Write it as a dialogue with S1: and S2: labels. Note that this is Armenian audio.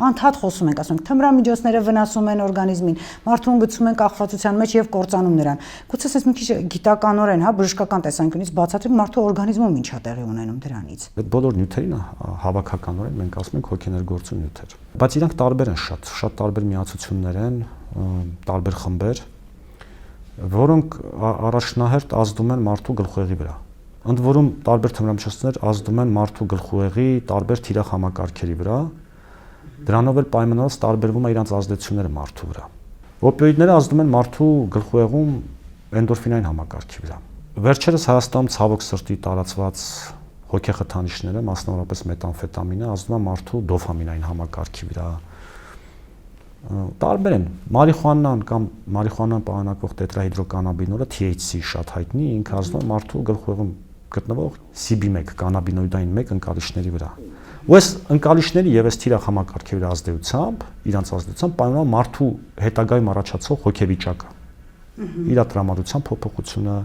S1: անդադ խոսում ենք, ասում ենք, թմրամիջոցները վնասում են օրգանիզմին, մարդուն գցում են կախվածության մեջ եւ կործանում նրան։ Գուցե ասես մի քիչ գիտականորեն, հա, բժշկական տեսանկյունից բացատրի մարդու օրգանիզմում ինչ է տեղի ունենում դրանից։
S2: Այդ բոլոր նյութերին հավաքականորեն մենք ասում ենք հոգեներգործուն նյութեր։ Բայց իրանք տարբեր են շատ տարբեր միացություններ են, տարբեր խմբեր, որոնք առաջնահերթ ազդում են մարդու գլխուեղի վրա։ Ընդ որում տարբեր թմրամիջոցներ ազդում են մարդու գլխուեղի տարբեր թիրախ համակարգերի վրա, դրանով էլ պայմանավորված տարբերվում է իրենց ազդեցությունները մարդու վրա։ Օպիոիդները ազդում են մարդու գլխուեղում էնդորֆինային համակարգի վրա։ Վերջերս Հայաստանում ցավոք սրտի տարածված հոգեխթանիչները, մասնավորապես մեթամֆետամինը, ազդում է մարդու դոֆամինային համակարգի վրա։ Տարբեր են։ Մարիխուանան կամ մարիխուանան պարունակող տետրահիդրոկանաբինոլը THC շատ հայտնի, ինքը ազդում է մարդու գլխուեղում գտնվող CB1 կանաբինոիդային 1 ընկալիչների վրա։ Ու այս ընկալիչների եւ այս թիրախ համակարգի վրա ազդեցությամբ, իրանց ազդեցությամբ պայմանավորվում մարդու հետագայում առաջացող հոգեվիճակը։ Իր տրամադրության փոփոխությունը,